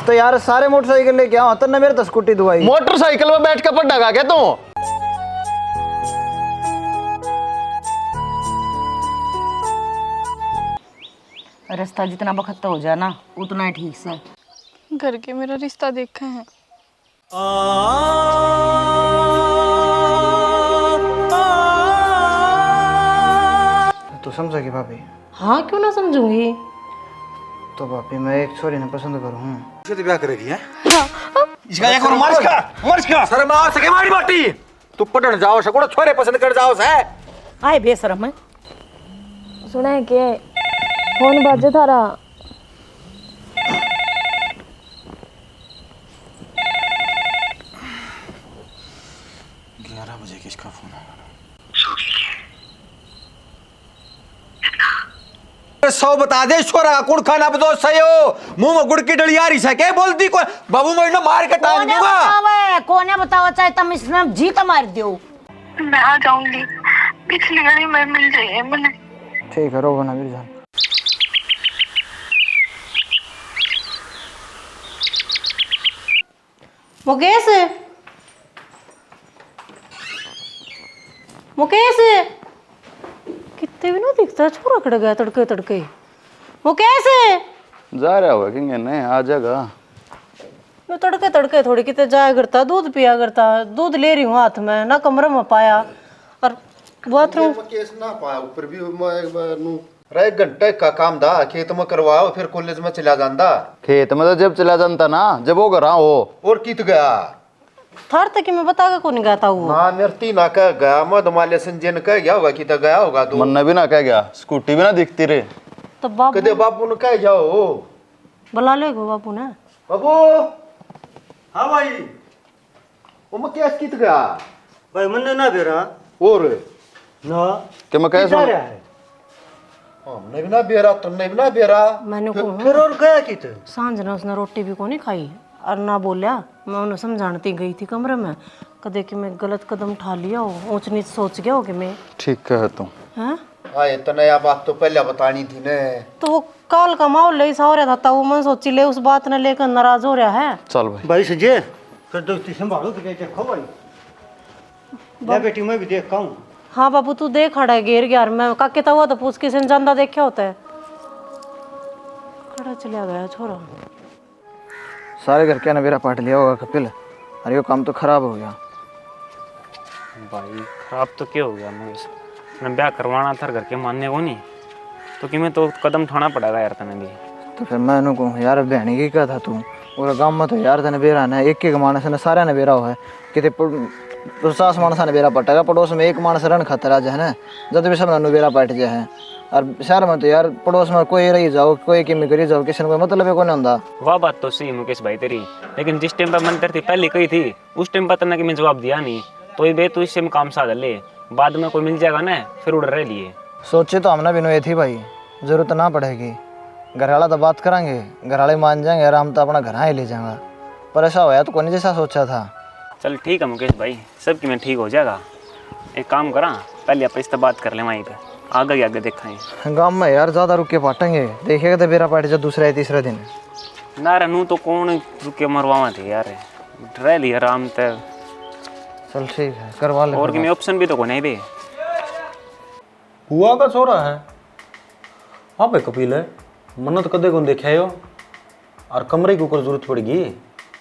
तो यार सारे मोटरसाइकिल लेके आओ तो न मेरे तो स्कूटी दुआई। मोटरसाइकिल में बैठ के पढ़ा क्या तू? रास्ता जितना बखत्ता हो जाए ना उतना ही ठीक से। घर के मेरा रिश्ता देखा है। तू समझेगी भाभी? हाँ क्यों ना समझूंगी। तो भाभी मैं एक छोरी ने पसंद करूँ। तो ब्याह करेगी है? इसका एक और मार्च का सर मार सके मारी बाटी। तू पढ़न जाओ सकोड़ा छोरे पसंद कर जाओ से। आए बेशरम है। सुना के फोन बाजे थारा। 11 बजे किसका फोन है? 100 बता दे छोरा कुड़ खाना बदो सयो मुंह में गुड़ की डली आ रही सके बोलती को बाबू मैं ना मार के टांग दूंगा। कोने बताओ चाहे तुम इसमें जी तो मार दो। मैं आ जाऊंगी पिछली गली में मिल जाइए मैंने। ठीक है रोको ना वीर जान। मुकेश मुकेश कितने भी ना दिखता है छोरा खड़ गया तड़के तड़के। मुकेश जा रहा होगा कि नहीं आ जाएगा। मैं तड़के तड़के थोड़ी कितने जाया करता दूध पिया करता। दूध ले रही हूँ हाथ में ना कमरे में पाया और बाथरूम केस ना पाया ऊपर भी रे घंटे का काम था खेत में करवाओ फिर कॉलेज में चला जाता। खेत में तो जब चला जाता ना जब वो घर हो और कित गया थार तक मैं बता के कौन गया था वो ना नृत्य ना कह गया मत माले संजन कह गया होगा कि गया होगा तो मन्ना भी ना कह गया स्कूटी भी ना दिखती रे। तो बाबू कदे बापू ने कह जाओ बुला ले गो बाबू ने। बाबू हाँ भाई वो मैं कैस कित गया भाई मन ना बेरा और ना कि मैं कैसे हमने भी ना बेरा तुमने भी ना बेरा मैंने को फिर और गया कि तो सांझ ने उसने रोटी भी को नहीं खाई और ना बोलिया। मैं उन्हें समझाती गई थी कमरे में कदे कि मैं गलत कदम उठा लिया हो ऊंच नीच सोच गया हो कि मैं ठीक है तू हैं। हाँ तो नया बात तो पहले बतानी थी ने। तो वो काल का माहौल ले सा हो रहा था वो मन सोची ले उस बात ने लेकर नाराज हो रहा है। चल भाई भाई सजे फिर दोस्ती संभालो तो देखो भाई ले बेटी मैं भी देखता हूँ। हाँ बाबू तू देख खड़ा है घेर गया मैं काके था हुआ तो पूछ किसी ने जानदा देखा होता है। खड़ा चला गया छोरा। सारे घर के नवेरा पाट लिया होगा कपिल अरे ये काम तो खराब हो गया। भाई खराब तो क्या हो गया मुझे मैं ब्याह करवाना था घर के मानने को नहीं तो कि मैं तो कदम उठाना पड़ेगा यार तने भी। तो फिर मैं उनको यार बहनी की क्या था तू और गाँव में तो यार तने बेरा ना एक एक मानस ने सारे ने बेरा हुआ है कि 50 मानसा ने बेरा पटेगा पड़ोस में एक मानस रण खतरा है ना जब भी सब बेरा पाट जाए है। और शहर में तो यार पड़ोस में कोई रही जाओ कोई किमी करी जाओ किसी को मतलब है कौन होता। वाह बात तो सही मुकेश भाई तेरी लेकिन जिस टाइम पर मंत्र थी पहले कही थी उस टाइम पर तने कि मैं जवाब दिया नहीं तो ये बे तू इससे काम साध ले बाद में कोई मिल जाएगा ना फिर उड़ रहे लिए। सोचे तो हमने भी ये थी भाई जरूरत ना पड़ेगी घर वाला तो बात करेंगे घर वाले मान जाएंगे और हम तो अपना घर ही ले जाएंगे पर ऐसा होया तो कौन जैसा सोचा था। चल ठीक है मुकेश भाई सब कि मैं ठीक हो जाएगा। एक काम करा पहले आप इस बात कर ले वहीं पे आगे देखेंगे। गाँव में यार ज़्यादा रुक के पाटेंगे देखेगा तो बेरा पाटे जब दूसरा या तीसरा दिन ना रहूँ तो कौन रुके मरवा थे यार रह लिया आराम तक। चल ठीक है करवा ले और कि मैं ऑप्शन भी तो को नहीं बे हुआ का छोरा है। हाँ भाई कपिल है मन्नत कदे को देखा हो और कमरे की ऊपर जरूरत पड़ेगी।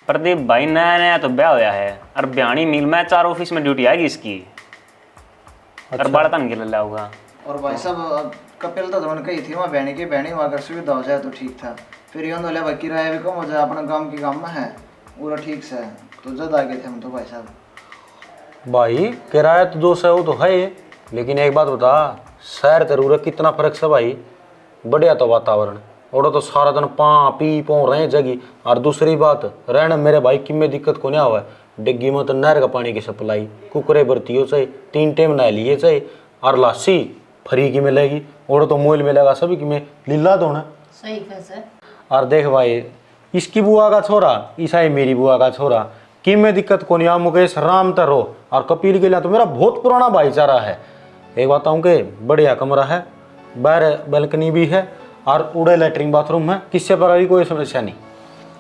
प्रदीप भाई नया नया तो ब्याह होया है और ब्याणी मिल में 4 ऑफिस में ड्यूटी आएगी इसकी और बड़ा तन गिर होगा। और भाई साहब कपिल तो धोन कही थी वहाँ बहनी वहाँ अगर सुविधा हो जाए तो ठीक था फिर यूँ तो भाई किराया भी कम हो जाए अपना गाँव के काम में है पूरा ठीक से तो जद आ गए थे हम तो भाई साहब। भाई किराया तो 200 वो तो है लेकिन एक बात बता शहर जरूर कितना फर्क से भाई बढ़िया तो वातावरण और तो सारा दिन पा पी पो रहे जगी और दूसरी बात रहने मेरे भाई कि में दिक्कत को नहीं हुआ डिग्गी में तो नहर का पानी की सप्लाई कुकरे बरती हो चाहिए 3 टाइम नहा लिए चाहिए और लासी फ्री की मिलेगी और तो मोल मिलेगा सभी की में लीला तो ना सही कैसे। और देख भाई इसकी बुआ का छोरा ईसाई मेरी बुआ का छोरा कि में दिक्कत को नहीं मुकेश राम तरो और कपिल के लिए तो मेरा बहुत पुराना भाईचारा है। एक बात बताऊँ कि बढ़िया कमरा है बाहर बैल्कनी भी है और उड़े लेटरिन बाथरूम है किससे पर कोई समस्या नहीं।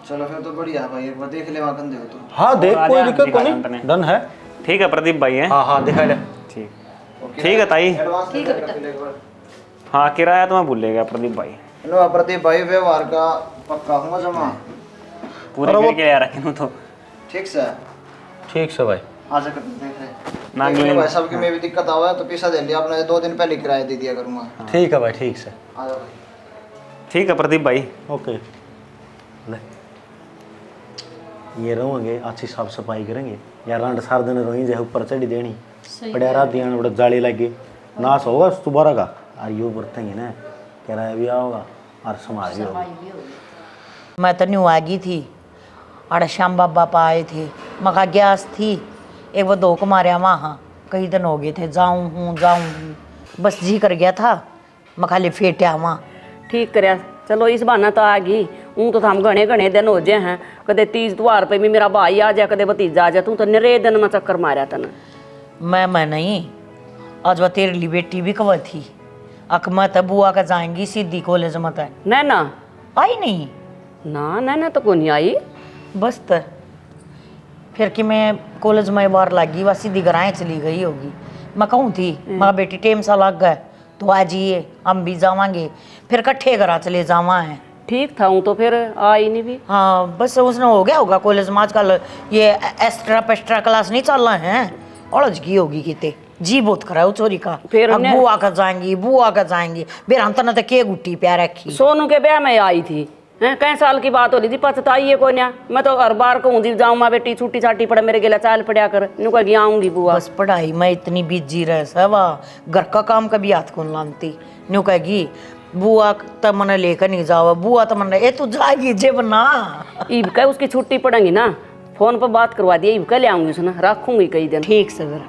चलो फिर तो बढ़िया भाई, एक बार देख ले वहाँ कंधे हो तो। हाँ देख, आ कोई जा, दिक्कत दिखा को दे नहीं, तने। डन है। ठीक है प्रदीप भाई है। हाँ हाँ दिखा ले। ठीक ठीक है ताई। एडवांस ठीक है। हाँ किराया तो मैं भूल गया प्रदीप भाई। नो प्रदीप भाई व्यवहार का पक्का हूँ जमा। पूरे करके यार रखे तो। ठीक से ठीक से भाई। आ जा कर देख ले ना देख ले भाई, सबकी में भी दिक्कत आवा है तो पैसा दे लिया आपने, 2 दिन पहले किराया दे दिया करूँगा। ठीक है भाई, ठीक से। आ जा भाई। ठीक है प्रदीप भाई। ओके ले, ये रहोगे अच्छी साफ सफाई करेंगे या रंड सार दिन रोई जाए ऊपर चढ़ी देनी पड़े रात दिया बड़े जाली लगे नाश होगा दोबारा का और यो बरतेंगे ना किराया भी आओगा और समाज भी होगा। मैं तो न्यू आ गई थी और श्याम बाबा पा आए थे, मका गैस थी एक बार 2 को मारे वहाँ, कई दिन हो गए थे जाऊँ हूँ बस जी कर गया था, मखाली फेटे वहाँ। ठीक करया, चलो इस बहाना तो आ गई। ऊँ तो हम घने घने दिन हो जाए हैं, कदे 30 त्योहार पे भी मेरा भाई आ जाए, कदे भतीजा आ जाए, तू तो निरे दिन में चक्कर मारा था ना। मैं नहीं, आज वह तेरे लिए बेटी भी कब थी, अक मैं तो बुआ का जाएंगी सीधी कॉलेज मत है नैना आई नहीं ना, नैना तो कोई नहीं आई। बस तो फिर कि मैं कॉलेज में बार लगी वह सीधी घराएँ चली गई होगी। मैं कहूँ थी माँ बेटी टेम सा लग गए तो आ जाइए, हम भी जावांगे, फिर कट्ठे घरा चले जावा है। ठीक था हूँ तो फिर आई नहीं भी। हाँ बस उसने हो गया होगा कॉलेज में आजकल ये एक्स्ट्रा पेस्ट्रा क्लास नहीं चल रहे हैं, औरज की होगी किते जी बहुत खरा है चोरी का। फिर अब बुआ का जाएंगी बेर हम तो के गुट्टी प्यार रखी। सोनू के ब्याह में आई थी हैं, कई साल की बात हो रही थी, पछताई है कोई ना। मैं तो हर बार कहूँ जी जाऊँ माँ बेटी छुट्टी छाटी पड़े मेरे गेला चाल पड़ा कर, न्यू कह आऊँगी बुआ। बस पढ़ाई में इतनी बिजी रह सवा घर का काम कभी हाथ कौन लानती, न्यू कहेगी बुआ तो मन लेकर नहीं जाओ, बुआ तो मन ए तू जाएगी जेब ना। ईब का उसकी छुट्टी पड़ेगी ना, फोन पर बात करवा दिया, ईब का ले आऊंगी उसने, रखूंगी कई दिन। ठीक से फिर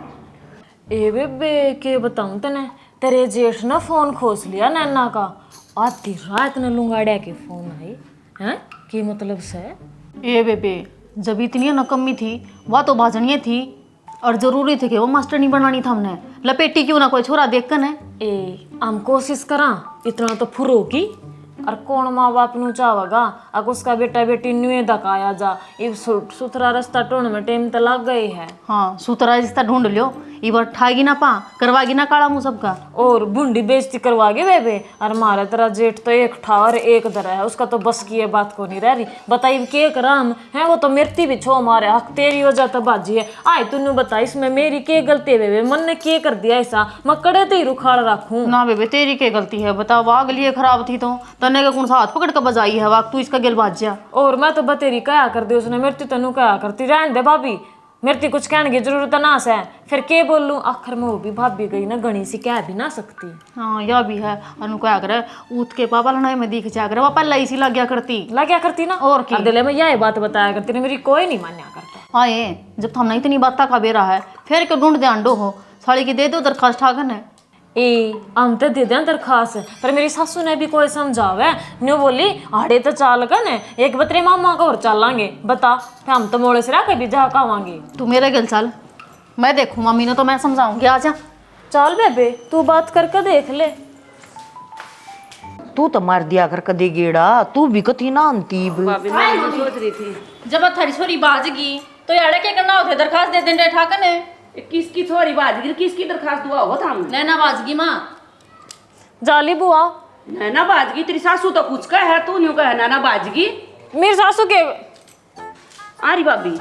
ए बेबे के बताऊं तने, तेरे जेठ ने फोन खोस लिया नैना का, आधी रात ने लुंगाड़िया के फोन आई हैं की मतलब से। ए बेबे जब इतनी नकम्मी थी वह तो भाजनिया थी और जरूरी थी कि वो मास्टर नहीं बनानी था हमने, लपेटी क्यों ना कोई छोरा देख कर ने। ए हम कोशिश करा इतना तो फुर होगी, और कौन माँ बाप नु चाहेगा अगर उसका बेटा बेटी न्यू धकाया जा, ये सुथरा रास्ता ढूंढ में टाइम तो लग गई है। हाँ सुथरा रास्ता ढूंढ लियो, ये बार ठागी ना पा करवागी ना काला मुँह सबका, और बूंदी बेइज्जती करवागे बेबे। और मारा तेरा जेठ तो एक ठा और एक दरा है, उसका तो बस की ये बात को नहीं रह रही। बताई के कराम है, वो तो मेरती भी छो मारे हक, तेरी वजह तो बाजी है। आए तूने बता इसमें मेरी के गलती है बेबे, मन ने के कर दिया ऐसा, मैं कड़े तो ही रुखाड़ रखूं ना। बेबे तेरी के गलती है बता, वाग लिए खराब थी तो तने का कौन सा हाथ पकड़ कर बजाई है वाग, तू इसका गिल बाज जा। और मैं तो बतेरी कया कर दी उसने, मेरती तनु कया करती, रहने दे भाभी मेरे कुछ कहने की जरूरत ना है, फिर के बोलूं आखिर में वो भी भाभी गई ना, गणी सी कह भी ना सकती। हाँ यह भी है, अनु क्या करे ऊत के पापा लड़ाई में दिख जा करे, पापा लाई सी लग गया करती ना, और क्या दिले में यह बात बताया करती ना, मेरी कोई नहीं मान्या करता। हाँ ये जब हमने इतनी बात का बेरा है फिर क्यों ढूंढ दे अंडो हो, साड़ी की दे दो दरखास्त ठाकन है। ए हम तो दे दें दरखास्त, पर मेरी सासू ने भी कोई समझावे न्यू बोली आड़े तो चाल कर ने एक बतरे मामा को और चलांगे बता, फिर हम तो मोड़े से रह भी जा कावांगे। तू मेरे गल चल, मैं देखूं मम्मी ने तो मैं समझाऊंगी, आ जा चल बेबे तू बात करके देख ले। तू तो मार दिया कर कदे गेड़ा, तू भी कती ना अंतीब सोच रही थी जब थारी छोरी बाजगी तो यार क्या करना होता, दरखास्त दे दें ठाकन है। किसकी छोरी बाजगी, किसकी दरखास्त हुआ हो था? नैना बाजगी माँ जाली बुआ, नैना बाजगी तेरी सासू तो कुछ कह है, तू न्यू कह नैना बाजगी। मेरी सासू के आरी भाभी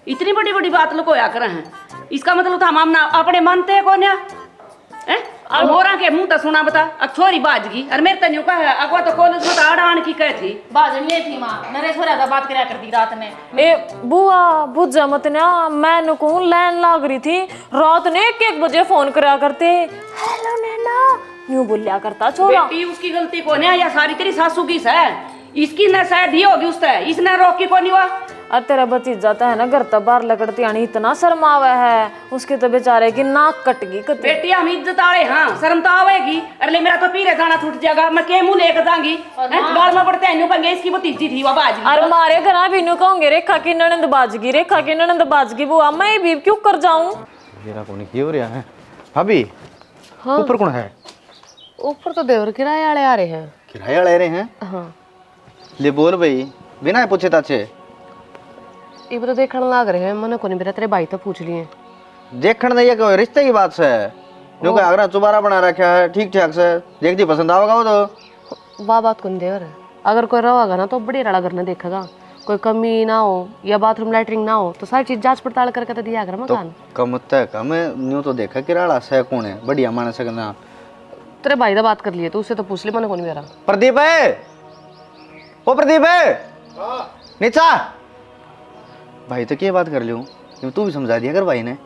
इतनी बड़ी बड़ी बात लुकोया कर हैं, इसका मतलब था हम अपने मानते हैं कौन है मोरा के मुंह तो सुना बता, अब छोरी बाजगी और मेरे तन्यू का है अगवा तो कॉलेज में आड़ान की कह थी बाजन ये थी माँ, मेरे छोरा था बात करया करती रात ने। ए बुआ बुझा मत ना, मैं नुकू लैन लाग रही थी रात ने 1-1 बजे फोन करया करते, हेलो नैना न्यू बोलिया करता छोरा। बेटी उसकी गलती कौन है या सारी तेरी सासू की है, इसकी न शायद ही होगी उससे, इसने रोकी कौन हुआ। और तेरा भतीजा तो है ना घर तो बाहर लगड़ती आनी इतना शर्मावा है, उसके तो बेचारे की नाक कट गई। बेटी हम इज्जत आए हाँ शर्म तो आवेगी, अरे मेरा तो पीरे जाना छूट जाएगा, मैं के मुंह लेकर जाऊंगी गाल में पड़ते हैं पंगे, इसकी भतीजी थी वह बाजगी। और मारे घर भी नु कहूंगे रेखा की ननंद बाजगी, रेखा की ननंद बाजगी, बुआ मैं भी क्यों कर जाऊं। मेरा कौन की हो रहा है भाभी? ऊपर कौन है? ऊपर तो देवर किराए वाले आ रहे हैं। किराया ले रहे हैं? हाँ ले बोल भाई बिना पूछे ताछे ये तो देखने लाग रहे हैं मैंने कोनी मेरा तेरे भाई तो पूछ लिए देखण नहीं है कोई रिश्ते की बात से जो कोई आगरा चुबारा बना रखा है ठीक ठाक से देख दी पसंद आवेगा वो तो वाह बात कौन देवर अगर कोई रहेगा ना तो बड़ी रड़ा घर ने देखेगा कोई कमी ना हो या बाथरूम लैटरिंग ना हो तो सारी चीज जांच पड़ताल करके तो दिया कर मकान कम तक हमें न्यू तो देखा किराड़ा से कौन है बढ़िया मानस है ना तेरे भाई दा बात कर लिए तो उससे तो पूछ ले मैंने कौन मेरा प्रदीप है ओ प्रदीप है नीचा भाई तो क्या बात कर लियो तू भी समझा दिया कर भाई ने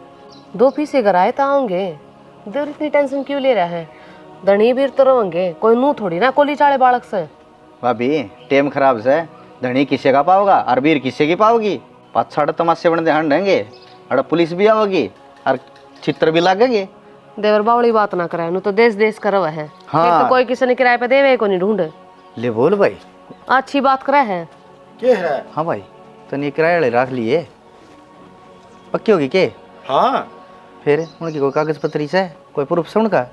2 पीसे घर आए तो आऊंगे देवर इतनी टेंशन क्यों ले रहा है धनी भी तो रहेंगे कोई नू थोड़ी ना कोली चाले बालक से भाभी टेम खराब से धनी किसे का पाओगा और वीर किसे की पाओगी 5-6 तमाशे बन ध्यान रहेंगे और पुलिस भी आओगी और चित्र भी लगेंगे देवर बावली बात ना कराए नु तो देश देश करव है हाँ। फिर तो कोई किसी ने किराए पे देवे को नहीं ढूंढ ले बोल भाई अच्छी बात करे है क्या है? हाँ भाई तो नहीं किराए रख लिए पक्की होगी के हाँ फिर उनकी कोई कागज पत्री से कोई प्रूफ से उनका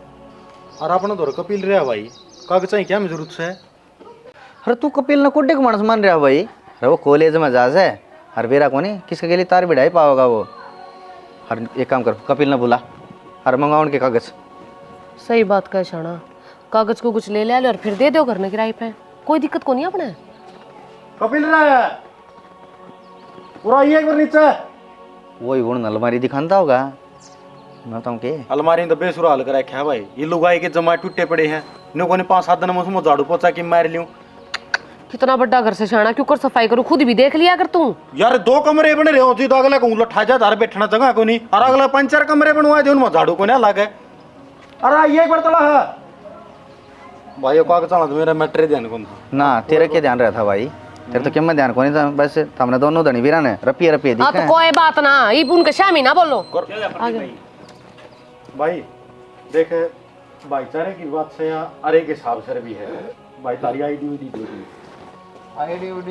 और अपना तो कपिल रहा भाई कागज चाहिए क्या में जरूरत है अरे तू कपिल ने कोड्डे को मानस मान रहा भाई अरे वो कॉलेज में जा से और बेरा को नहीं किसके के लिए तार बिढ़ाई पाओगा वो और एक काम करो कपिल ने बुला और मंगाओ उनके कागज सही बात कह शाना कागज को कुछ ले ले और फिर दे दो घर में किराए पे कोई दिक्कत को नहीं अपने कपिल रहा पूरा ये एक बार नीचे वही गुण अलमारी दिखाता होगा मैं बताऊँ के अलमारी तो बेसुरा हाल कर रखा है भाई ये लुगाई के जमा टूटे पड़े हैं नो को 5-7 दिन में उसमें झाड़ू पोछा के मार लूं कितना बड़ा घर से शाना क्यों कर सफाई करूं खुद भी देख लिया कर तू यार 2 कमरे बने रहे होती तो अगला को लठा जा धार बैठना जगह को नहीं और अगला 5-4 कमरे बनवाए थे उनमें झाड़ू को नहीं लगे अरे ये एक बार चला है भाई कागज चला तो मेरा मैटर ध्यान कौन था ना तेरे क्या ध्यान रहा था भाई तेरे तो क्या मैं ध्यान को नहीं था बस हमने दोनों धनी वीरा ने रपिए हाँ तो कोई बात ना ये उनके शामी ना बोलो भाई देख भाईचारे की बात से या अरे के हिसाब से भी है भाई तारी आईडी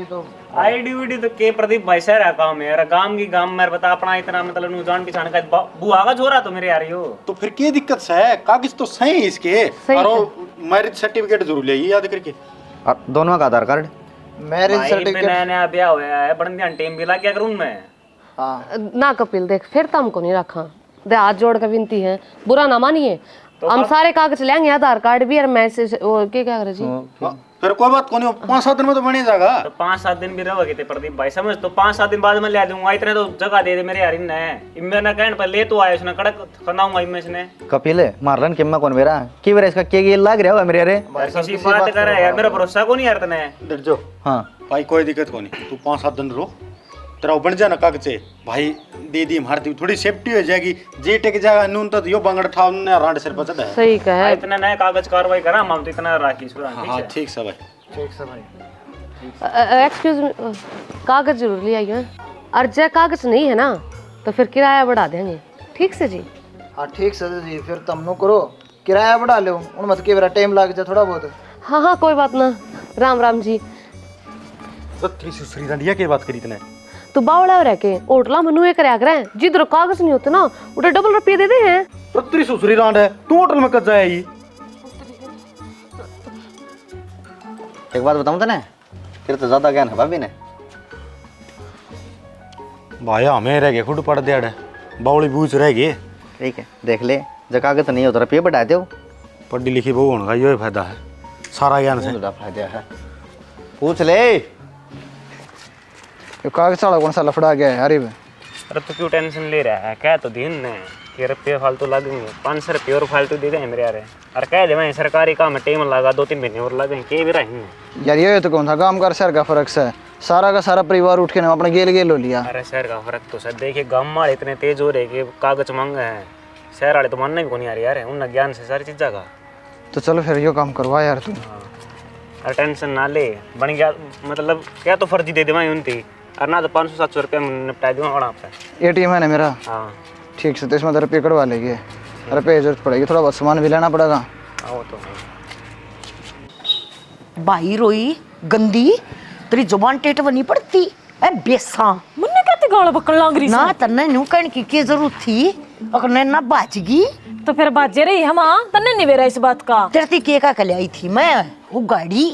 तो आईडी तो के प्रदीप भाई सर काम है यार काम की काम मेरे बता अपना इतना मतलब नु जान पहचान का बुआ का छोरा तो मेरे यार यो तो फिर क्या दिक्कत है कागज तो सही है इसके और मैरिज सर्टिफिकेट जरूर ले याद करके और दोनों का आधार कार्ड मैरिज भाई सर्टिफिकेट नया नया ब्याह हुआ है बड़न ध्यान टाइम भी लग गया करूं मैं हाँ ना कपिल देख फिर तो हमको नहीं रखा दे हाथ जोड़ कर विनती है बुरा ना मानिए हम सारे कागज लेंगे आधार कार्ड भी और मैसेज वो क्या करे जी फिर कोई बात को नहीं 5-7 दिन में तो बने जाएगा तो 5-7 दिन भी रहोगे ते प्रदीप भाई समझ तो 5-7 दिन बाद में ले दूंगा इतने तो जगह दे दे मेरे यार इनने मेरा कहने पर ले तो आया उसने कड़क खनाऊंगा इनमें इसने कपिल है मारलन के मैं कौन मेरा की मेरा इसका के ये लग रहा होगा मेरे अरे किसी बात कर रहा है यार मेरा भरोसा को नहीं यार तने डर जो हाँ भाई कोई दिक्कत को नहीं तू 5-7 दिन रो तेरा बन जाना कागज भाई दे दी मारती थोड़ी सेफ्टी हो जाएगी जे टेक जाएगा नून तो यो बंगड़ ठा ने रांड सिर पर चढ़ा है सही कहे इतना नया कागज कार्रवाई करा हम तो इतना राखी सुरा हाँ ठीक है भाई ठीक से भाई एक्सक्यूज मी कागज जरूर ले आइए और जय कागज नहीं है ना तो फिर किराया बढ़ा देंगे ठीक से जी हाँ ठीक से जी फिर तुम नो करो किराया बढ़ा लो उन मत के मेरा टाइम लग जाए थोड़ा बहुत हाँ हाँ कोई बात ना राम राम जी तो तीसरी डंडिया की बात करी तने तो बावड़ा रह के होटला मनु एक रह करे जिधर कागज नहीं होते ना उधर डबल रुपये दे दे हैं तो तेरी सुसरी रांड है तू होटल में कब जाएगी एक बात बताऊँ तो ना तेरे तो ज्यादा ज्ञान है भाभी ने भाई हमें रह गए खुद पड़ दिया बावली बूझ रह गए ठीक है देख ले जब कागज नहीं होता रुपये बढ़ा दो पढ़ी लिखी बहू होने का यही फायदा है सारा ज्ञान से फायदा है पूछ ले ये कागज साला कौन सा लफड़ा गया है अरे अरे तू क्यों टेंशन ले रहा है क्या तो दिन ने कि रुपये फालतू लगेंगे 500 रुपये और फालतू दे देंगे मेरे यार अरे कह दे मैं सरकारी काम में टाइम लगा 2-3 महीने और लगेंगे के भी रहेंगे यार ये तो कौन था काम कर शहर का फर्क से सारा का सारा परिवार उठ के ना अपने गेल गेल हो लिया अरे शहर का फर्क तो सर देखिए गाँव वाले इतने तेज हो रहे कि कागज मांग हैं शहर वाले तो मानने भी को नहीं आ रही यार उन ज्ञान से सारी चीज़ का तो चलो फिर यो काम करवा यार तू अरे टेंशन ना ले बन गया मतलब क्या तो फर्जी दे देवाई उनकी और ना तो 500-700 रुपये में निपटा दूंगा वहाँ पे ATM है ना मेरा हाँ ठीक से तो इसमें रुपये कटवा लेंगे रुपये जरूरत पड़ेगी थोड़ा बहुत सामान भी लेना पड़ेगा वो तो भाई रोई गंदी तेरी जुबान टेट बनी पड़ती ए बेसा मुन्ने कहते गाल बकन लाग रही ना तन्ने न्यू कहने की जरूरत थी अगर ना बाजगी तो फिर बाजे रही हम तन्ने नहीं बेरा इस बात का तेरे के का कल आई थी मैं वो गाड़ी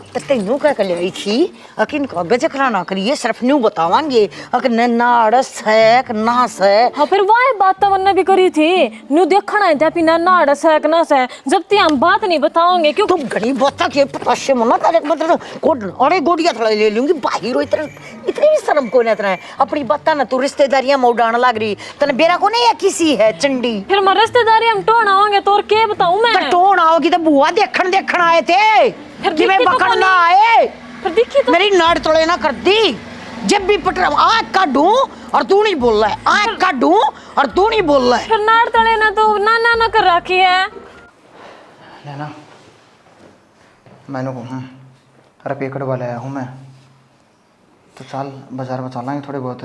तो तेनू क्या कर ली थी अकिन कागज खराना करिए सिर्फ न्यू बतावांगे अक नाड़स है कि नास है। हाँ फिर वह बात तो मैंने भी करी थी न्यू देखना है था पिना नाड़स है कि नास है जब तक हम बात नहीं बताओगे क्यों तुम घड़ी बता के पताशे मना तारे मतलब कोड अरे गोड़िया थोड़ा ले लूंगी बाहर हो इतना इतनी भी शर्म को नहीं इतना अपनी बात ना तू रिश्तेदारियां मोड़ान लग रही तने बेरा को नहीं या किसी है चंडी फिर मैं रिश्तेदारी हम टोन आओगे तो और क्या बताऊं मैं तो टोन आओगी तो बुआ देखण आए थे कि मैं पकड़ना आए फिर दिखी तो मेरी नाड़ तोड़े ना कर दी जब भी पट रहा आँख काटूं और तू नहीं बोल रहा है आँख काटूं और तू नहीं बोल रहा है फिर नाड़ तले ना तो ना कर रखी है लेना मैंने को अरे पेकड़ वाले आया हूँ मैं तो चल बाजार में चलाएंगे थोड़े बहुत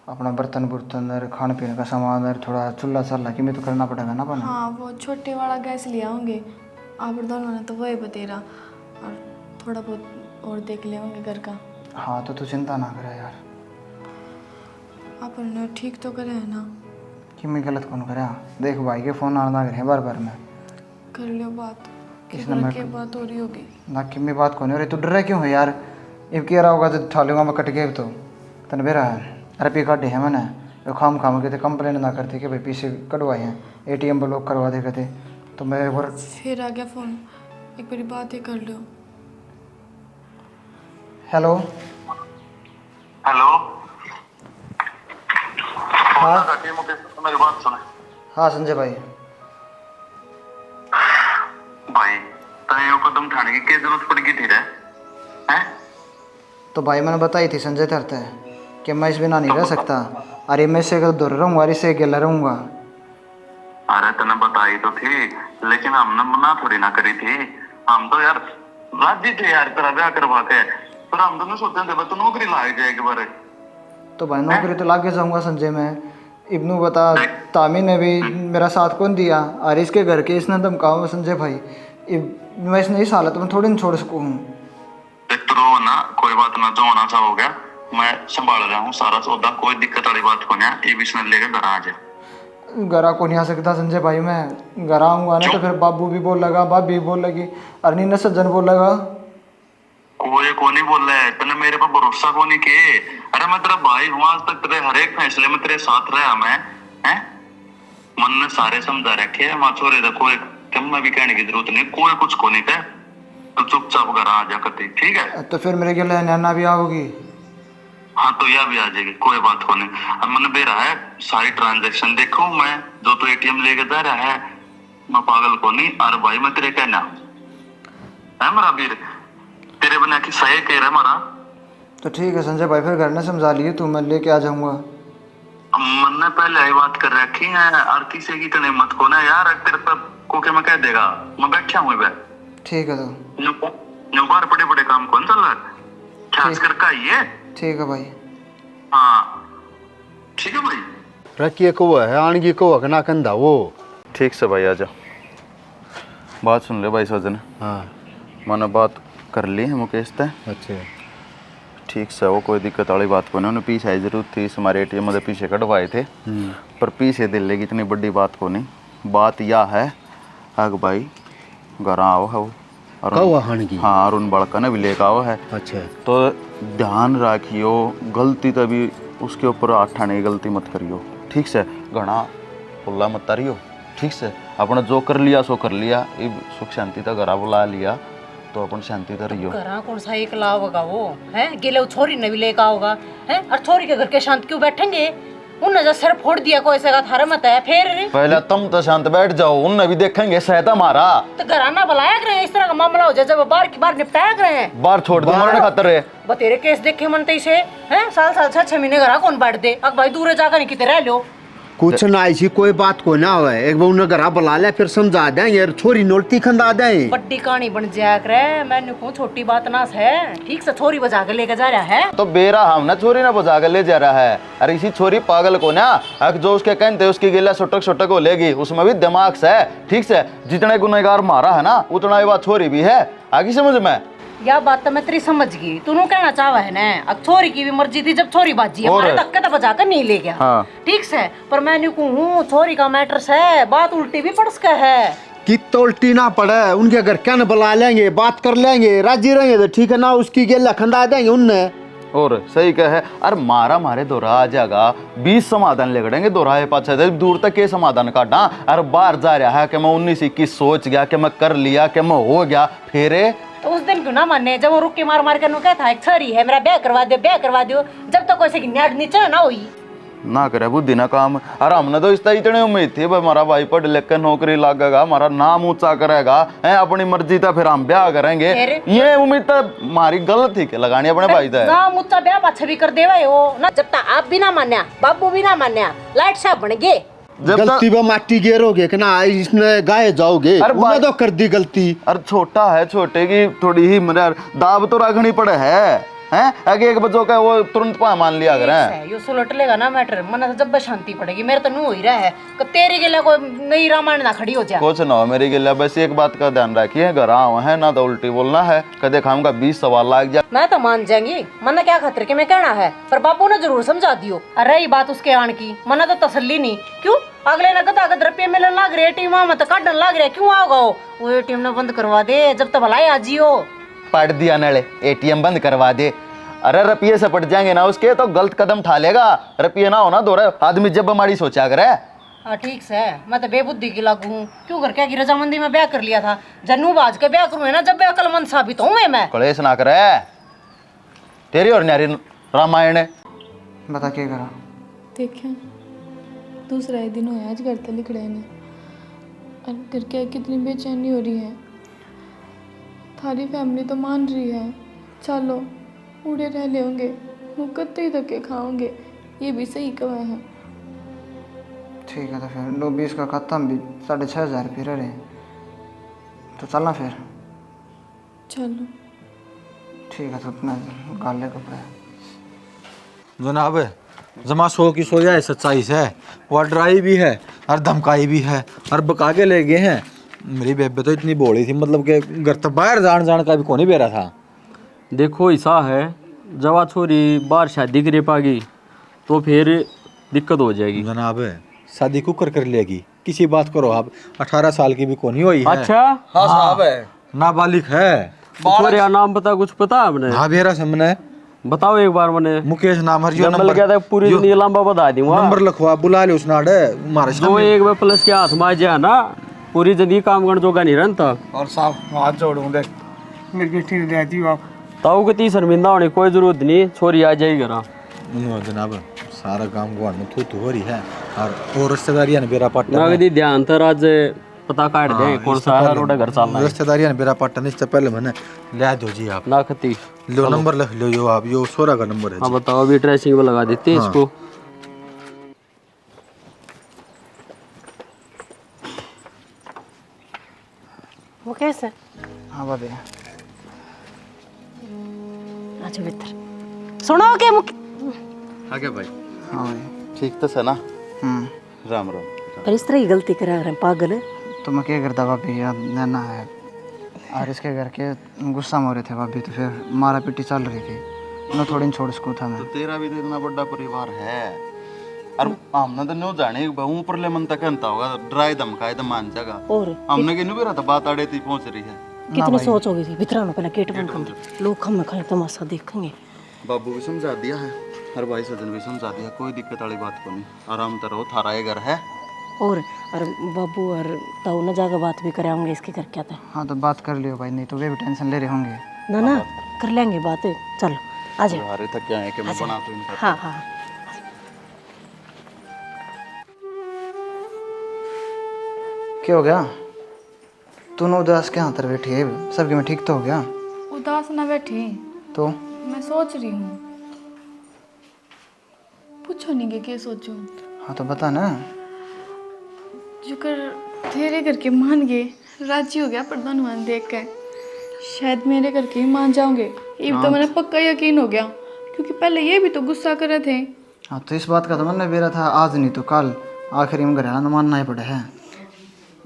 अपना बर्तन बुर्तन और खाने पीने का सामान और थोड़ा चूल्हा चल्ला कि मैं तो करना पड़ेगा ना अपन। हाँ वो छोटे वाला गैस ले आऊँगे आप दोनों ने तो वही बतेरा और थोड़ा बहुत और देख ले होंगे घर का। हाँ तो तू चिंता ना करे यार अपन ठीक तो करे है ना कि मैं गलत कौन करे। देख भाई के फ़ोन आना लग रहे हैं बार बार में कर लियो बात किस नंबर की बात हो रही होगी ना कि मैं बात कौन हो रही तू डर रहा क्यों है यार अब कह रहा होगा तो ठा लूँगा मैं कट गए तो तन बेरा है अरे पे काटे हैं मैंने तो खाम के थे कंप्लेन ना करते कि भाई पीछे कटवाए हैं ATM ब्लॉक करवा दे थे तो मैं एक बार फिर आ गया फोन एक बारी बात ही कर लो। हेलो हेलो हाँ मेरी बात सुने। हाँ संजय भाई भाई तने वो कदम उठाने की क्या जरूरत पड़ गई थी रे हैं? तो भाई मैंने बताई थी संजय तरते कि मैं इस बिना नहीं रह सकता अरे मैं से अगर दूर रहूँगा अरे से अकेला रहूँगा। अरे तने बताई तो थी लेकिन हमने मना थोड़ी ना करी थी हम तो यार राजी थे यार तेरा ब्याह करवा के पर हम दोनों सोचते थे तो नौकरी लाए जाएगी बारे तो भाई नौकरी तो लाके जाऊँगा संजय मैं इब्नू बता तामी ने भी मेरा साथ कौन दिया और इसके घर के इसने धमकाओ संजय भाई मैं इस इस हालत में थोड़ी नहीं छोड़ सकूँ। तो रो ना कोई बात ना जो होना सा हो गया मैं संभाल रहा हूँ सारा सौदा कोई दिक्कत वाली बात को नहीं ये भी लेकर घर आ जाए। घरा को नहीं आ सकता संजय भाई मैं घर आऊँगा ना तो फिर बाबू भी बोल लगा भाभी भी बोल लगी अरनी न सज्जन बोल लगा कोई को नहीं बोल रहा है तने मेरे पर भरोसा को नहीं किए। अरे मैं तेरा भाई हूँ आज तक तेरे हर एक फैसले में तेरे साथ रहा मैं हैं मन ने सारे समझा रखे माँ छोरे दा कोई कम में भी कहने की जरूरत नहीं कोई कुछ को नहीं कह तो चुपचाप घर आ जा करती ठीक है। तो फिर मेरे लिए नैना भी आओगी। हाँ तो यह भी आ जाएगी कोई बात हो नहीं। अब मैंने दे रहा है सारी ट्रांजेक्शन देखो मैं जो तो ATM लेके दे रहा है मैं पागल को नहीं। अरे भाई मैं तेरे कहना है मेरा वीर तेरे बिना की सही कह रहा मारा तो ठीक है संजय भाई फिर घर ने समझा लिए तू मैं लेके आ जाऊंगा। मैंने पहले ही बात कर रखी है और किसी की तने मत को ना यार तेरे पर को के मैं कह देगा मैं बैठा हूँ ठीक है तो बार बड़े बड़े काम कौन चल रहा है खास करके आइए ठीक है भाई। हाँ ठीक है भाई रखिए कौआ है आणगी कौआ का ना कंधा वो ठीक से भाई आजा बात सुन ले भाई सजन। हाँ मैंने बात कर ली है मुकेश से। अच्छा ठीक से वो कोई दिक्कत वाली बात को नहीं उन्हें पीछे आई जरूरत थी हमारे ATM में पीछे कटवाए थे पर पीछे दिल लेगी इतनी बड़ी बात को नहीं। बात यह है अग भाई घर आओ है वो हाँ अरुण बड़का ने भी लेकर आओ है। अच्छा तो ध्यान रखियो गलती तभी उसके ऊपर आठाने की गलती मत करियो ठीक से घना पुल्ला मत तारियो ठीक से अपने जो कर लिया सो कर लिया सुख शांति तक घरा बुला लिया तो अपन शांति तो रहियो। घरा कौन सा एक लाओगा वो है गेले छोरी ने भी लेकर आओगा है और छोरी के घर के शांत क्यों बैठेंगे उनने जो सर फोड़ दिया कोई से का थारा मत है फिर पहले तुम तो शांत बैठ जाओ उनने भी देखेंगे सहत हमारा तो घराना बुलाया करे इस तरह का मामला हो जाए जब बार की बार निपटाया करे बार छोड़ दो मरने खातर है बतेरे केस देखे मनते से हैं साल 6 महीने घरा कौन बैठ दे अब भाई दूर जाकर नहीं किते रह लो कुछ ना ऐसी कोई बात को ना हो एक बार उन्हें घरा बुला लिया फिर समझा दे यार छोरी नोलती खंदा दे बड़ी कहानी बन जाया करे मैंने को छोटी बात ना है ठीक से छोरी बजा के लेके जा रहा है तो बेरा हम ना छोरी ना बजा के ले जा रहा है। अरे इसी छोरी पागल को ना जो उसके कहते उसकी गिला सुटक सुटक हो लेगी उसमें भी दिमाग से ठीक से जितने गुनहगार मारा है ना उतना ही बात छोरी भी है आगे समझ में यह बात तो मैं तेरी समझ गई तू कहना चाह है ना अब छोरी की भी मर्जी थी जब छोरी बाजी हमारे तक के तो बजा कर नहीं ले गया। हाँ। ठीक से पर मैं नहीं कहूँ छोरी का मैटर है बात उल्टी भी पड़ सका है कि तो उल्टी ना पड़े, उनके घर क्या न बुला लेंगे, बात कर लेंगे, राजी रहेंगे तो ठीक है ना, उसकी गेला खंडा देंगे उनने। और सही कहे, अरे मारा मारे दोरा आ जाएगा, 20 समाधान लेगड़ेंगे दोराए पाछे से दूर तक के समाधान काटा। अरे बाहर जा रहा है कि मैं 19-21 सोच गया कि मैं कर लिया कि मैं हो गया, फिर तो उस दिन क्यों ना माने जब वो रुक के मार मार कर कहता है छरी है मेरा ब्याह करवा दो, जब तक कोई से नीचे ना हुई ना करे बुद्धि ना काम। अरे हमने तो इस इतने उम्मीद थी भाई हमारा भाई पढ़ लिख कर नौकरी लगेगा, हमारा नाम ऊंचा करेगा, है अपनी मर्जी था, फिर हम ब्याह करेंगे। ये उम्मीद तो हमारी गलत थी कि लगानी अपने भाई था। नाम ऊंचा ब्याह पाछे भी कर देवा वो ना, जब तक आप भी ना मान्या, बाबू भी ना मान्या, लाइट साहब बन गए। गलती पे माटी गेरोगे कि ना इसमें गाये जाओगे, उन्होंने तो कर दी गलती। अरे छोटा है, छोटे की थोड़ी ही मेरा दाब तो रखनी पड़े है हैं, आगे एक बच्चों का वो तुरंत पा मान लिया करें। यो सुलट लेगा ना मैटर, मन तो जब शांति पड़ेगी। मेरे तो नू हो ही रहा है कि तेरे के लिए कोई नई रामायण ना खड़ी हो जाए। कुछ ना हो मेरे के लिए, बस एक बात का ध्यान रखिए, घर आओ है ना तो उल्टी बोलना है, कदे खाऊंगा 20 सवाल लाग जाए। मैं तो मान जाएंगी, मन क्या खतरे के मैं कहना है, पर बापू ने जरूर समझा दियो। अरे ये बात उसके आन की मन तो तसल्ली नहीं, क्यों अगले न गदा गद रुपये मिलने लग रहे, एटीएम में तो काटने लग रहे, क्यों आओगा वो एटीएम ने बंद करवा दे, जब तक भलाई आजियो पढ़ दिया नले एटीएम बंद करवा दे। अरे रुपये से पट जाएंगे ना उसके तो गलत कदम उठा लेगा, रुपये ना होना दो आदमी जब हमारी सोचा करे। हाँ ठीक से, मैं तो बेबुद्धि की लागू हूँ, क्यों घर क्या रजामंदी में ब्याह कर लिया था, जन्नू बाज के ब्याह करूँ ना, जब अकलमंद साबित हूँ मैं। कलेश ना करे, तेरी और न्यारी रामायण है। बता क्या करा? देखिए दूसरा ही दिन हुआ आज घर तली खड़े ने, और घर क्या कितनी बेचैनी हो रही है। थारी फैमिली तो मान रही है, चलो उड़े रह ले होंगे, मुकत ही धक्के खाओगे, ये भी सही कहा है। ठीक है तो फिर 9-20 का खत्म भी 6,500 रुपये रहे, तो चलना फिर। चलो ठीक है तो अपना गाल ले कपड़े। जनाब जमा 100 की 100 है, सच्चाई से वो डराई भी है और धमकाई भी है और बका के ले गए हैं। मेरी बेबे तो इतनी बोली थी, मतलब कि घर तो बाहर जान का भी कौन ही बेरा था। देखो ऐसा है, जवा छोरी बाहर शादी करे पागी तो फिर दिक्कत हो जाएगी। जनाब शादी कुकर कर लेगी, किसी बात करो आप, 18 साल की भी कौन ही हुई है। अच्छा हाँ साहब है, नाबालिग है। छोरे नाम पता कुछ पता आपने? हाँ बेरा सामने बताओ एक बार मैंने। मुकेश नाम है, नंबर क्या था पूरी दुनिया लंबा बता दूंगा, नंबर लिखवा बुला ले उस नाड़े मारे जो एक बार प्लस के हाथ में जा ना पूरी जिंदगी काम करने जोगा नहीं रहता। और साहब हाथ जोड़ूं देख मेरी ठीक रहती हो आप, ताऊ के 30 शर्मिंदा होने कोई जरूरत नहीं, छोरी आ जाएगी घर। जनाब सारा काम गुआड़ में थू हो रही है और रिश्तेदारियां ने बेरा पाटा नगदी ध्यान तर आज पता काट दे कौन सा है रोड घर चलना है। रिश्तेदारियां ने बेरा पाटा नहीं, इससे पहले मैंने ले दो जी आप ना खती लो नंबर लिख लो, यो आप यो 16 का नंबर है। हाँ बताओ, अभी ट्रेसिंग में लगा देते हैं इसको। वो कैसे? हाँ भाभी अच्छा भीतर सुनो के मुख आगे भाई। हाँ भाई ठीक तो है ना? राम राम। पर इस तरह की गलती करा रहे पागल है। तो मैं क्या करता भाभी, याद नैना है और इसके घर के गुस्सा में हो रहे थे भाभी, तो फिर मारा पीटी चल रही थी, मैं थोड़ी नहीं छोड़ सकूँ था मैं। तो तेरा भी तो इतना बड़ा परिवार है और हमने तो न्यू जाने ऊपर ले मन तक अंता होगा, डराए धमकाए तो मान जाएगा। और हमने कि न्यू भी रहा था बात आड़े थी पहुंच रही है। कितनी सोच हो गई थी, भीतर आना पहले गेट बंद कर दे, लोग हम खड़े तमाशा देखेंगे। बाबू भी समझा दिया है, हर भाई सजन भी समझा दिया, कोई दिक्कत वाली बात को नहीं, आराम से रहो, थारा ये घर है। और बाबू और ताऊ ना जाकर बात भी करे होंगे इसके घर क्या था। हाँ तो बात कर लियो भाई, नहीं तो वे भी टेंशन ले रहे होंगे। ना ना कर लेंगे बात, चलो आ जाओ। अरे थक क्या है कि मैं बना तो इनका। हाँ हाँ क्या हो गया? तू न उदास के हाथ बैठी है, सबके में ठीक तो हो गया? उदास ना बैठी तो मैं सोच रही हूँ, पूछो नहीं कि क्या सोचूं। हाँ तो बता ना। जुकर तेरे घर के मान गए, राजी हो गया प्रधान देख के, शायद मेरे घर के ही मान जाओगे, ये तो मैंने पक्का यकीन हो गया, क्योंकि पहले ये भी तो गुस्सा कर रहे थे। हाँ तो इस बात का तो मन में बेरा था, आज नहीं तो कल आखिर में घर आना मानना ही पड़े है।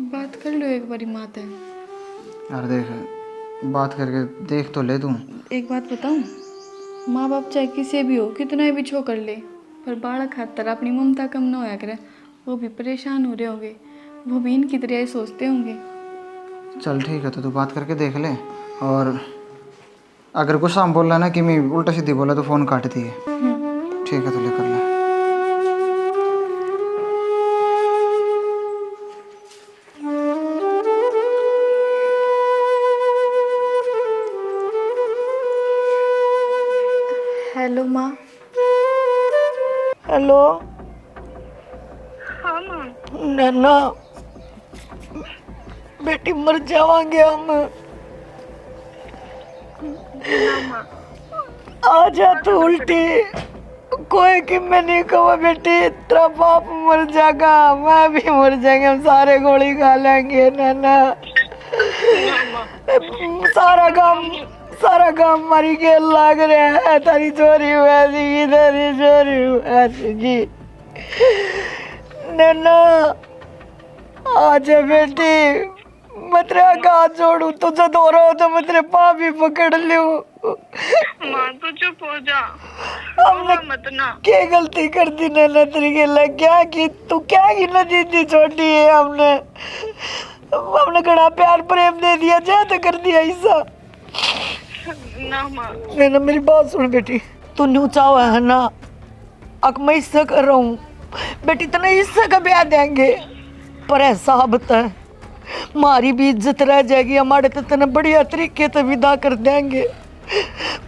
बात कर लो एक बारी माता है। यार देख बात करके देख तो ले दूँ। एक बात बताऊँ, माँ बाप चाहे किसी भी हो, कितना भी छो कर ले, पर बालक खातर अपनी ममता कम ना होया करे, वो भी परेशान हो रहे होंगे, वो भी इनकी तरह ही सोचते होंगे, चल ठीक है, तो तू बात करके देख ले, और अगर गुस्सा हम बोल रहा ना कि मैं उल्टा सीधी बोला तो फ़ोन काट दिए। ठीक है, तो लेकर ले। हेलो माँ। हेलो हाँ माँ। नैना, बेटी मर जावांगे हम। आ जा तू उल्टी, कोई कि मैं नहीं कहा बेटी, तेरा बाप मर जाएगा, मैं भी मर जाएंगे, हम सारे गोली खा लेंगे। नैना सारा काम मरी के लाग रहा है, तेरी चोरी हुआ थी, तेरी चोरी हुआ थी। नैना आ जा बेटी, मैं तेरे आगे हाथ जोड़ू, तुझे दो रहा हो तो मैं तेरे पाँव भी पकड़ लूं। माँ तू चुप हो जा, हमने मत ना। क्या गलती कर दी नैना तेरे के लग, क्या की तू क्या की ना दीदी छोटी है, हमने घड़ा प्यार प्रेम दे दिया, जा तो कर दिया ऐसा। ना माँ। नैना मेरी बात सुन बेटी, तू न्यू चाहो है ना, अक मैं हिस्सा कर रहा हूँ बेटी, तना हिस्सा का ब्याह देंगे, पर ऐसा बता हमारी भी इज्जत रह जाएगी, हमारे तो तना बढ़िया तरीके से विदा कर देंगे,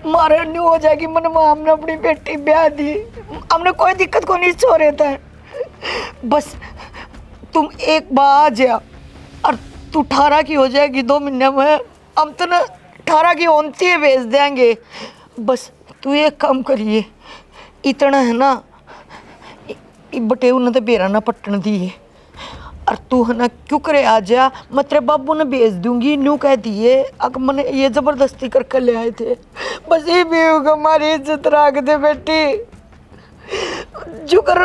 मारे न्यू हो जाएगी मन में, हमने अपनी बेटी ब्याह दी, हमने कोई दिक्कत को नहीं छोड़े था। बस तुम एक बार आ जा, और तू 18 की हो जाएगी 2 महीने में, हम तो ना 18 की 29 भेज देंगे। बस तू एक काम करिए, इतना है ना बटे उन्हें तो बेरा ना पट्टन दिए, और तू है ना क्यों करे आ जा, मैं तेरे बाबू ने भेज दूंगी, न्यू कह दिए अगर मैंने ये जबरदस्ती करके ले आए थे, बस ये भी होगा, हमारी इज्जत रख दे बेटी, जो कर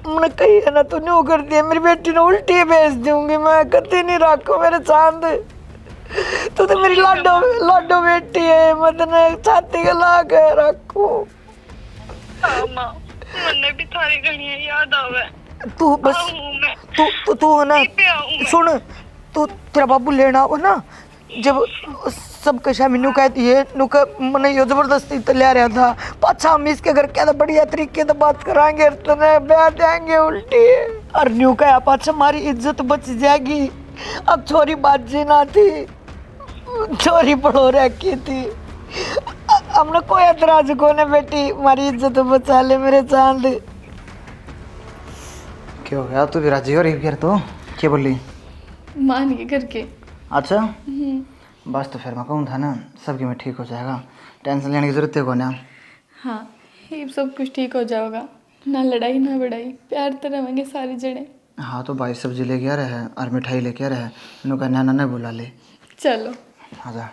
मैंने कही है ना, तू न्यू कर दिया, मेरी बेटी ने उल्टी भेज दूंगी, मैं कभी नहीं रखू मेरे चांद, तू तो मेरी लाडो बेटी है, मैं तेने छाती के ला के रखू। मैंने भी थारी घड़ियां याद आवे। तू बस तू है ना, सुन, तू तेरा बाबू लेना हो ना, जब सब कशा मैनू कहती है नुका मैंने यो जबरदस्ती तो ले रहा था, पाछा हम इसके घर क्या बढ़िया तरीके से बात कराएंगे, तने ब्याह देंगे उल्टी, और न्यू कहा पाछा हमारी इज्जत बच जाएगी। अब छोरी बाजी ना थी, छोरी पढ़ो रखी थी, हमने कोई एतराज को ने बेटी, हमारी इज्जत बचा ले मेरे चांद। क्या हो गया, तू भी राजी हो रही फिर तो, क्या बोली? मान के करके। अच्छा बस, तो फिर मैं कहूँ था ना सबकी में ठीक हो जाएगा, टेंशन लेने की जरूरत है को ना। हाँ ये सब कुछ ठीक हो जाएगा, ना लड़ाई ना बड़ाई, प्यार तो रहेंगे सारे जने। हाँ तो भाई सब्जी लेके आ रहे हैं और मिठाई लेके आ रहे हैं, इन्हों का नाना ने बुला ले। चलो आजा।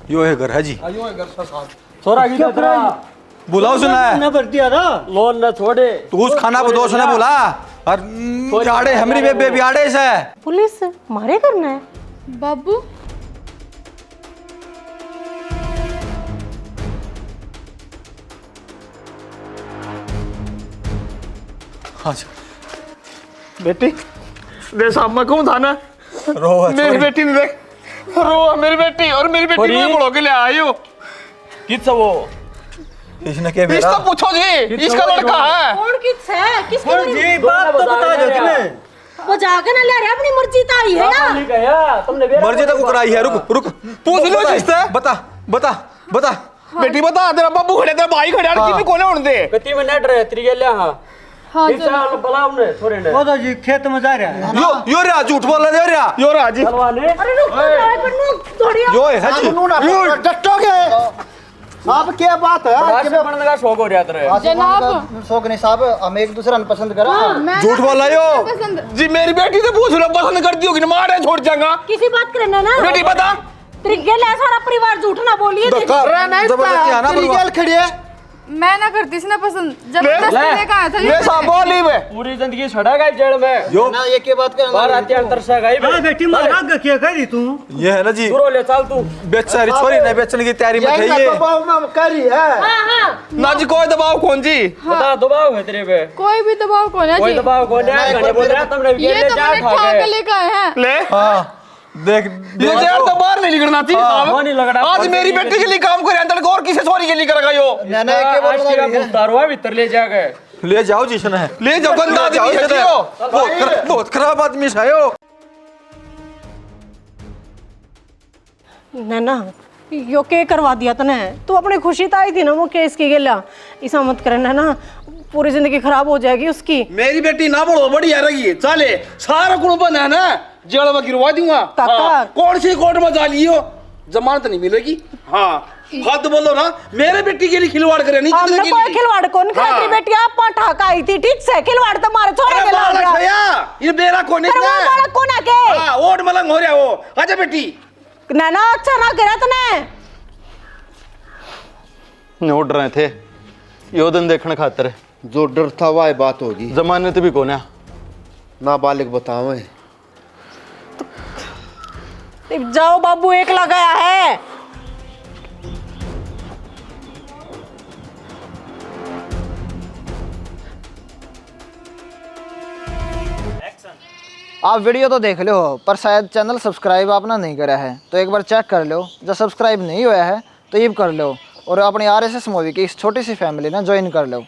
यो है घर है जी, आयो है घर का साथ। छोरा की तरह बुलाओ सुना है ना भर दिया ना, लोन न छोड़े तू उस खाना बदोश ने बोला, और आड़े हमरी बेबे भी आड़े से पुलिस मारे करना है बाबू। बेटी दे साहब, मैं कहूँ था ना, मेरी बेटी ने देख रो, मेरी बेटी और मेरी बेटी में बुला के ले आई हो। किस वो इसने क्या बेरा, इसको पूछो जी, इसका लड़का है। कौन किस है, किसकी जी बात तो बता दो तुम्हें, वो जाके ना ले रहा, अपनी मर्जी तो आई है ना, तुमने मर्जी तक कराई है, रुक रुक पूछ लो जिससे, बता बता बता बेटी बता, तेरा बाबू खड़े, तेरा भाई खड़े, और किसी को नहीं होने दे। कति में नेट रहे तेरी गेले। हाँ हाँ चलो बुलाओ ने छोरे ने, वो तो जी खेत में जा रहा है। यो रे झूठ बोल रहे रे, यो रे जी, अरे रुक थोड़ी यो है जी, डटोगे आप, क्या बात है, बनने का शौक हो रहा तेरे जनाब। शौक नहीं साहब, हम एक दूसरे ने पसंद करा। झूठ बोल रहे हो जी, मेरी बेटी से पूछ लो, पसंद करती होगी ना, मारे छोड़ जाएगा। किसी बात करना ना बेटी बता, तेरे गेले सारा परिवार झूठ ना बोलिए जबरदस्ती आना गल खड़ी है मैं ना करती इसने पसंद जबरदस्ती लेकर आया था ले साहब बोली बे पूरी जिंदगी छड़ा गई जेल में यो ना ये के बात कर बाहर आती अंतर से गई बेटी मारा क्या करी तू ये है ना जी दूरो ले चल तू बेचारी छोरी ने बेचने की तैयारी में थे ये करी है ना जी कोई दबाव कौन जी बता दबाव है तेरे पे कोई भी दबाव कौन है कोई जी दबाव कौन है घने बोल रहा तुमने ये गेले तो जा मैंने खा ठा के गए लेकर आए हैं ले हाँ देख ये यार तो बाहर नहीं निकलना थी वो नहीं लग रहा आज मेरी बेटी के लिए काम करे अंदर और किसी सॉरी के लिए करेगा यो ना ये के आज तेरा मुस्तारवा भीतर ले जा गए ले जाओ जिशन है ले जाओ गंदा जाओ आदमी है जिशन जियो है बहुत खराब आदमी है नैना यो के करवा दिया तने तू अपनी खुशी तो आई थी ना वो केस की गेला ऐसा मत करना ना पूरी जिंदगी खराब हो जाएगी उसकी मेरी बेटी ना बोलो बढ़िया रही चले सारा कुर्बान है ना जेल में गिरवा दूंगा हाँ, कौन सी कोर्ट में जा लियो जमानत नहीं मिलेगी हाँ हद बोलो ना मेरे बेटी के लिए खिलवाड़ करे नहीं हमने कोई खिलवाड़ कौन करा तेरी बेटी आप ठाका आई थी ठीक से खिलवाड़ तो मारे छोड़ के ला गया ये बेरा कौन है बालक कौन है के हां ओट मलंग हो रहा वो आजा बेटी नैना अच्छा ना करा तने नोट रहे थे यो दिन देखने खातर जो डर था वह बात होगी जमानत भी कौन है नाबालिग बतावे जाओ बाबू एक लगाया है आप वीडियो तो देख लो पर शायद चैनल सब्सक्राइब आपने नहीं करा है तो एक बार चेक कर लो जब सब्सक्राइब नहीं हुआ है तो ये कर लो और अपनी RSS मूवी की इस छोटी सी फैमिली ना ज्वाइन कर लो।